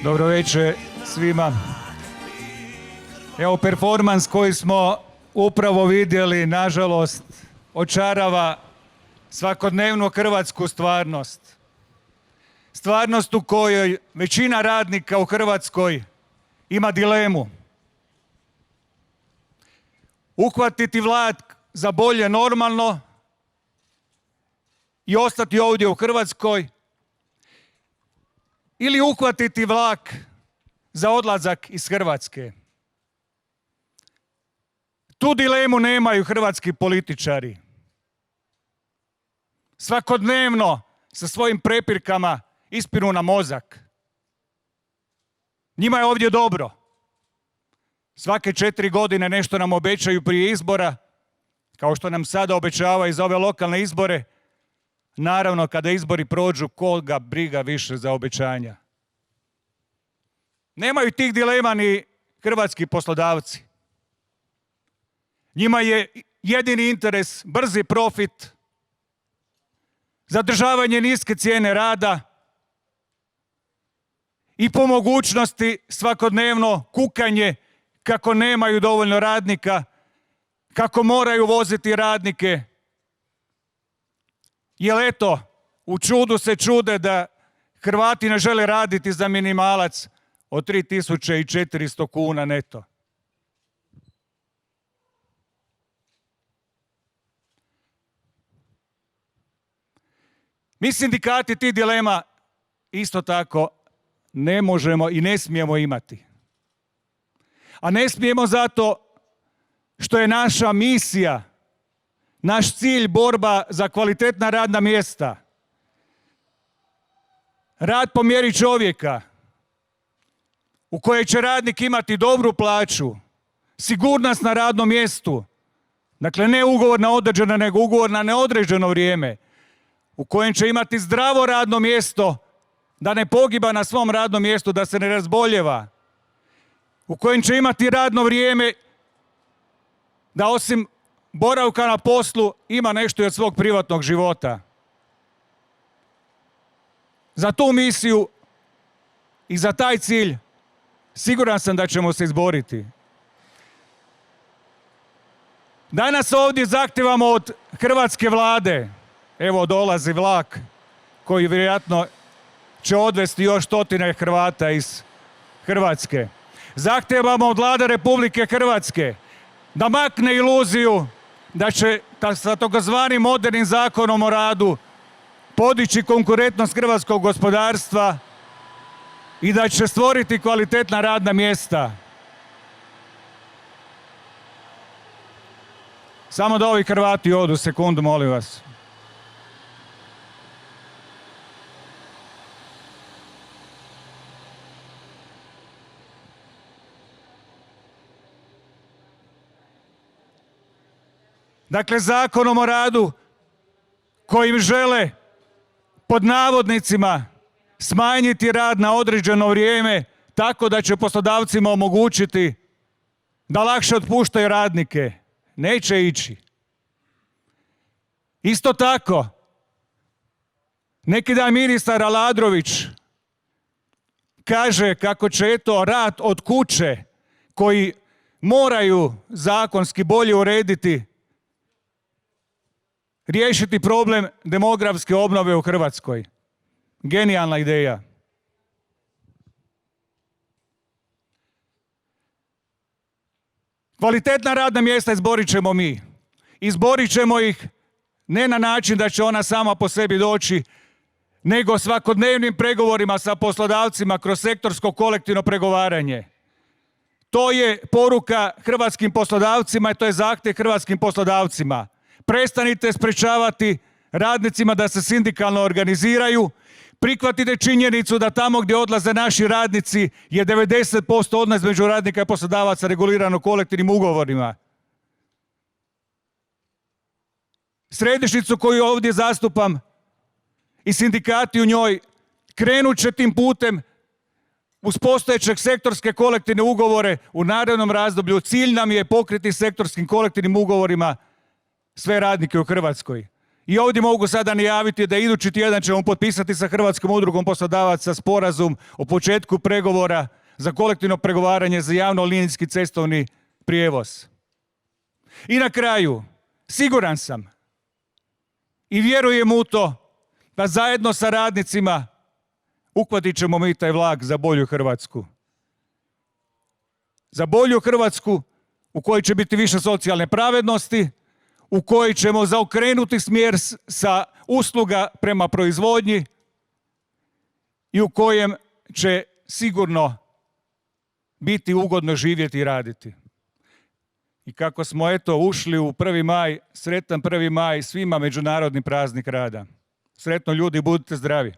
Dobro večer svima. Evo performans koji smo upravo vidjeli, nažalost, očarava svakodnevnu hrvatsku stvarnost. Stvarnost u kojoj većina radnika u Hrvatskoj ima dilemu. Uhvatiti vlak za bolje normalno i ostati ovdje u Hrvatskoj ili uhvatiti vlak za odlazak iz Hrvatske. Tu dilemu nemaju hrvatski političari. Svakodnevno sa svojim prepirkama ispiru na mozak. Njima je ovdje dobro. Svake 4 godine nešto nam obećaju prije izbora, kao što nam sada obećavaju za ove lokalne izbore. Naravno, kada izbori prođu, koga briga više za obećanja. Nemaju tih dilema ni hrvatski poslodavci. Njima je jedini interes brzi profit, zadržavanje niske cijene rada i po mogućnosti svakodnevno kukanje kako nemaju dovoljno radnika, kako moraju voziti radnike. Jer eto, u čudu se čude da Hrvati ne žele raditi za minimalac od 3400 kuna neto. Mi sindikati tih dilema isto tako ne možemo i ne smijemo imati. A ne smijemo zato što je naša misija, naš cilj borba za kvalitetna radna mjesta. Rad po mjeri čovjeka, u kojoj će radnik imati dobru plaću, sigurnost na radnom mjestu, dakle ne ugovor na određeno, nego ugovor na neodređeno vrijeme, u kojem će imati zdravo radno mjesto, da ne pogiba na svom radnom mjestu, da se ne razboljeva, u kojem će imati radno vrijeme, da osim boravka na poslu ima nešto i od svog privatnog života. Za tu misiju i za taj cilj siguran sam da ćemo se izboriti. Danas ovdje zahtijevamo od hrvatske vlade, evo dolazi vlak koji vjerojatno će odvesti još stotine Hrvata iz Hrvatske. Zahtijevamo od Vlade Republike Hrvatske da makne iluziju da će sa takozvanim modernim zakonom o radu podići konkurentnost hrvatskog gospodarstva i da će stvoriti kvalitetna radna mjesta. Samo da ovi Hrvati odu, sekundu, molim vas. Dakle, zakonom o radu kojim žele pod navodnicima smanjiti rad na određeno vrijeme tako da će poslodavcima omogućiti da lakše otpuštaju radnike. Neće ići. Isto tako, neki dan ministar Aladrović kaže kako će eto rad od kuće koji moraju zakonski bolje urediti, riješiti problem demografske obnove u Hrvatskoj. Genijalna ideja. Kvalitetna radna mjesta izborit ćemo mi. Izborit ćemo ih ne na način da će ona sama po sebi doći, nego svakodnevnim pregovorima sa poslodavcima kroz sektorsko kolektivno pregovaranje. To je poruka hrvatskim poslodavcima i to je zahtjev hrvatskim poslodavcima. Prestanite sprečavati radnicima da se sindikalno organiziraju. Prihvatite činjenicu da tamo gdje odlaze naši radnici je 90% odnos među radnika i poslodavaca regulirano kolektivnim ugovorima. Središnjicu koju ovdje zastupam i sindikati u njoj krenut će tim putem uz postojećeg sektorske kolektivne ugovore u narednom razdoblju. Cilj nam je pokriti sektorskim kolektivnim ugovorima sve radnike u Hrvatskoj. I ovdje mogu sada najaviti da idući tjedan ćemo potpisati sa Hrvatskom udrugom poslodavaca sporazum o početku pregovora za kolektivno pregovaranje za javno linijski cestovni prijevoz. I na kraju, siguran sam i vjerujem u to da zajedno sa radnicima uhvatit ćemo mi taj vlak za bolju Hrvatsku. Za bolju Hrvatsku u kojoj će biti više socijalne pravednosti, u kojoj ćemo zaokrenuti smjer sa usluga prema proizvodnji i u kojem će sigurno biti ugodno živjeti i raditi. I kako smo ušli u 1. maj, sretan 1. maj, svima međunarodni praznik rada. Sretno ljudi, budite zdravi.